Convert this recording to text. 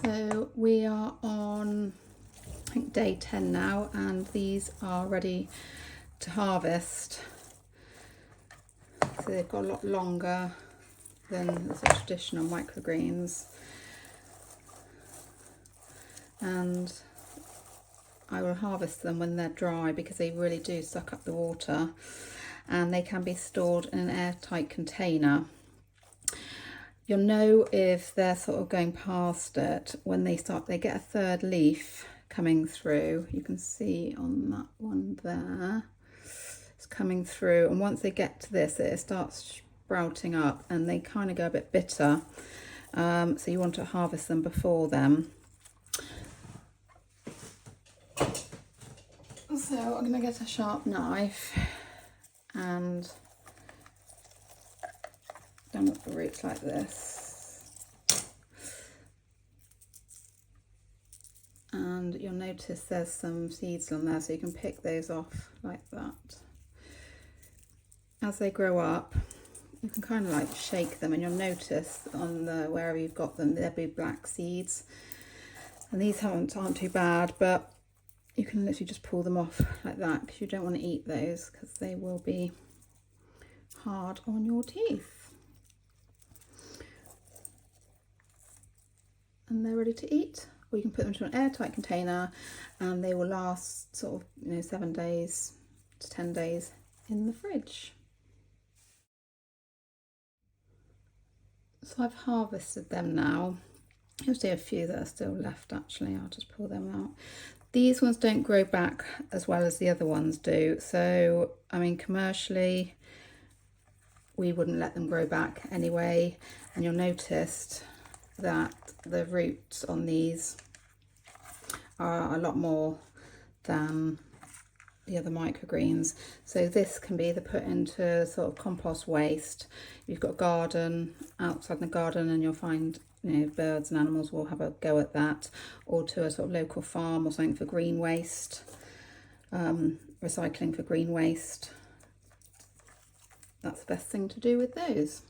So we are on, I think, day 10 now, and these are ready to harvest. So they've got a lot longer than the sort of traditional microgreens. And I will harvest them when they're dry because they really do suck up the water, and they can be stored in an airtight container. You'll know if they're sort of going past it when they get a third leaf coming through. You can see on that one there, it's coming through, and once they get to this, it starts sprouting up and they kind of go a bit bitter. So you want to harvest them before then. So I'm going to get a sharp knife and down at the roots like this, and you'll notice there's some seeds on there, so you can pick those off like that. As they grow up, you can kind of like shake them, and you'll notice on the wherever you've got them, there'll be black seeds, and these aren't too bad, but you can literally just pull them off like that because you don't want to eat those because they will be hard on your teeth. And they're ready to eat, or you can put them into an airtight container and they will last sort of 7 days to 10 days in the fridge. So I've harvested them now. You'll see a few that are still left actually. I'll just pull them out. These ones don't grow back as well as the other ones do, so I mean commercially we wouldn't let them grow back anyway, and you'll notice that the roots on these are a lot more than the other microgreens. So this can be either put into sort of compost waste. You've got a garden, outside the garden, and you'll find birds and animals will have a go at that, or to a sort of local farm or something for green waste, recycling for green waste. That's the best thing to do with those.